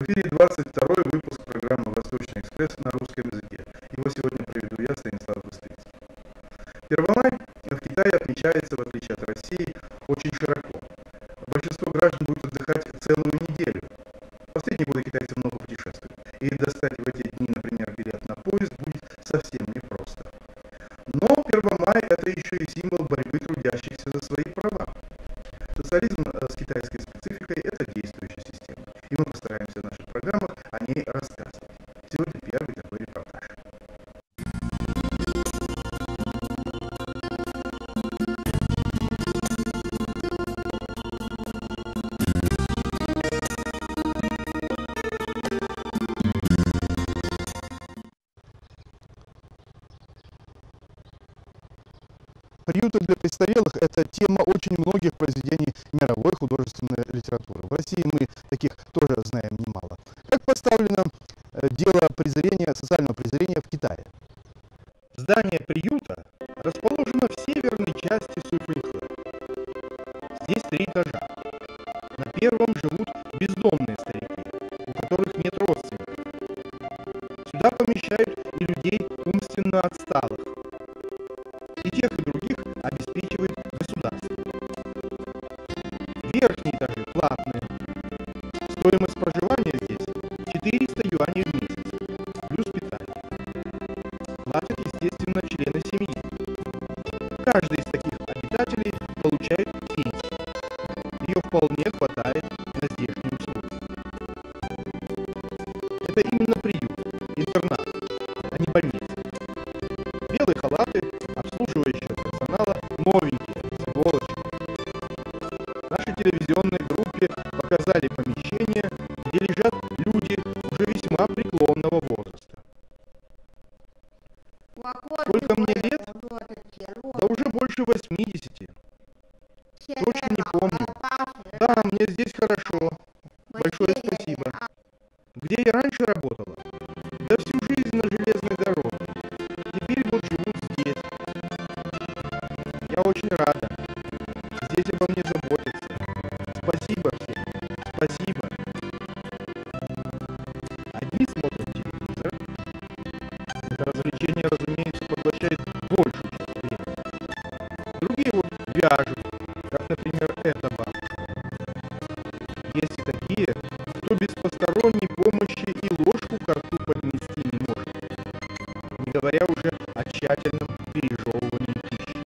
В эфире 22-й выпуск программы «Восточный экспресс» на русском языке. Его сегодня проведу я, Станислав Быстрец. Первомай в Китае отмечается, в отличие от России, очень широко. Большинство граждан будет отдыхать целую неделю. В последние годы китайцы много путешествуют, и достать в эти дни, например, билет на поезд будет совсем непросто. Но Первомай – это еще и символ борьбы трудящихся за свои права. Социализм с китайской спецификой – это действующая система, и мы постараемся в наших программах о ней рассказывать. Сегодня первый такой репортаж. Приюты для престарелых – это тема очень многих произведений мировой художественной литературы. В России мы таких тоже знаем немало. Как поставлено дело социального презрения в Китае? Здание приюта расположено в северной части Суйфэньхэ. Здесь 3 этажа. На первом живут бездомные старики, у которых нет родственников. Сюда помещают и людей умственно отсталых. И тех, и других обеспечивает государство. Верхние этажи платные. Стоимость проживания здесь 400 юаней в месяц, плюс питание. Платят, естественно, члены семьи. Каждый из таких обитателей получает пенсию. Ее вполне хватает на здешние услуги. Это именно приют, интернат, а не больница. Белые халаты обслуживающего персонала новенькие, сволочи. Нашей телевизионной группе показали помещение, где лежат люди уже весьма преклонного возраста. Сколько мне лет? Да уже больше 80. Точно не помню. Да, мне здесь хорошо. Большое спасибо. Где я раньше работала? Да всю жизнь на железной дороге. Теперь вот живу здесь. Я очень рада. Здесь обо мне заботятся. Спасибо всем. Спасибо. Одни смотрят телевизор. Это развлечение, разумеется, поглощает большую часть времени. Другие вот вяжут, как, например, эта бабушка. Есть и такие, кто без посторонней помощи и ложку ко рту поднести не может, не говоря уже о тщательном пережевывании пищи.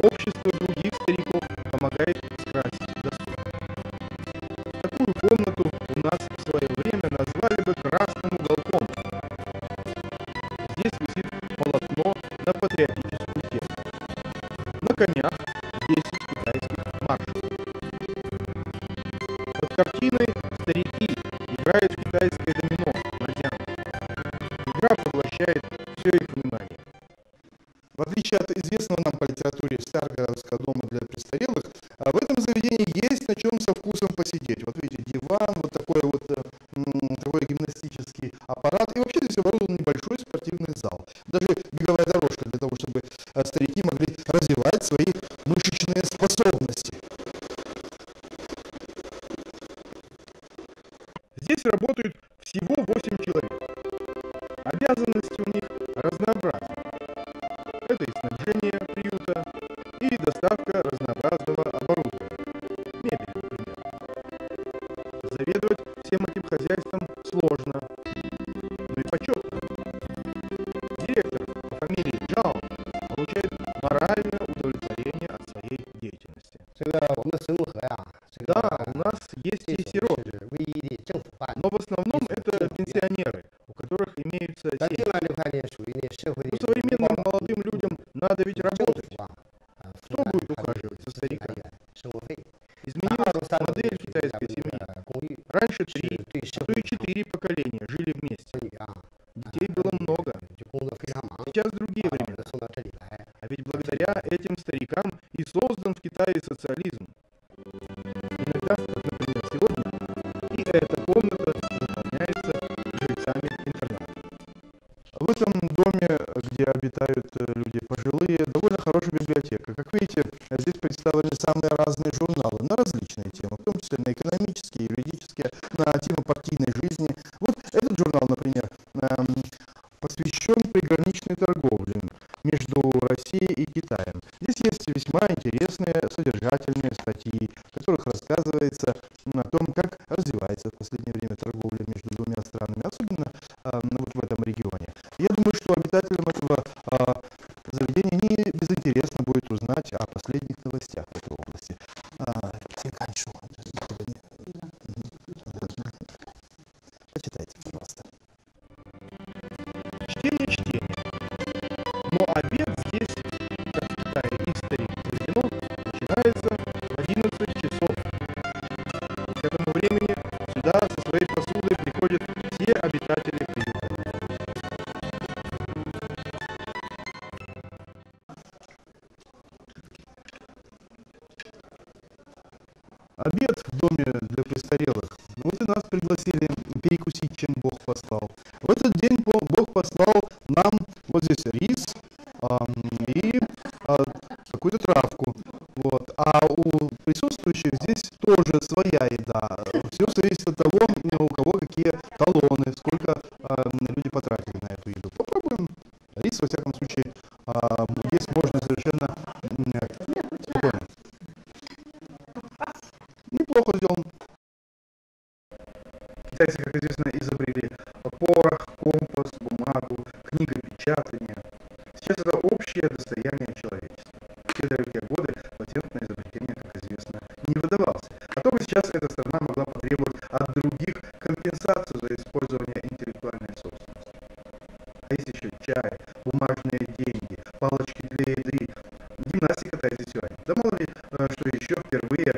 Общество других стариков помогает скрасить досуг. Такую комнату у нас в свое время назвали бы красным уголком. Здесь висит полотно на патриотическую тему. На конях 10 китайских маршей. Под картиной старики играют в китайское домино, мадян. Игра поглощает все их внимание. В отличие от известного нам по литературе Старгородского дома для престарелых, в этом заведении есть на чем со вкусом посидеть. Вот видите, диван, вот такой гимнастический аппарат. И вообще здесь оборудован небольшой спортивный зал. Даже беговая дорожка для того, чтобы старики могли развивать свои мышечные способности. Здесь работают всего 8 человек. Обязанности у них разнообразны. Это и снабжение приюта, и доставка разнообразного оборудования. Мебели, например. Заведовать всем этим хозяйством сложно, но и почетно. Директор по фамилии Джао получает моральное удовлетворение от своей деятельности. Да, у нас есть и сироты, но в основном это пенсионеры, у которых имеются семьи. Но современным молодым людям надо ведь работать. Кто будет ухаживать за стариками? Изменилась модель китайской семьи. Раньше 3, а то и 4 поколения жили вместе. Детей было много. Сейчас другие времена. А ведь благодаря этим старикам и создан в Китае социализм. Иногда, как, например, сегодня, и эта комната заполняется жильцами интерната. В этом доме, где обитают люди пожилые, довольно хорошая библиотека. Как видите, здесь представлены самые разные журналы на различные темы, в том числе на экономические, юридические Guardian. Здесь есть весьма интересные, содержательные статьи, в которых рассказывается о том, как развивается в последнее время торговля между двумя странами, особенно вот в этом регионе. Я думаю, что обитателям этого заведения не безинтересно будет узнать о последних новостях в этой области. Почитайте, пожалуйста. Чтение, чтение. Но обед здесь, как в Китае History заведено, начинается в 11 часов. К этому времени сюда со своей посудой приходят все обитатели приюта. Обед в доме для престарелых. Вот и нас пригласили перекусить, чем Бог послал. В этот день Бог послал нам вот здесь рис и какую-то травку. Вот. А у присутствующих здесь тоже своя еда. Все зависит от того, у кого какие талоны, сколько люди потратили на эту еду. Попробуем. Рис, во всяком случае, есть можно совершенно спокойно. Неплохо сделан. Китайцы, как известно, изобрели порох, компас, бумагу, книгопечатание. Сейчас это общее достояние человечества. В те далекие годы патент на изобретение, как известно, не выдавался. А то бы сейчас эта страна могла потребовать от других компенсацию за использование интеллектуальной собственности. А есть еще чай, бумажные деньги, палочки для еды, гимнастика тайзи-сюань. Да мало ли, что еще впервые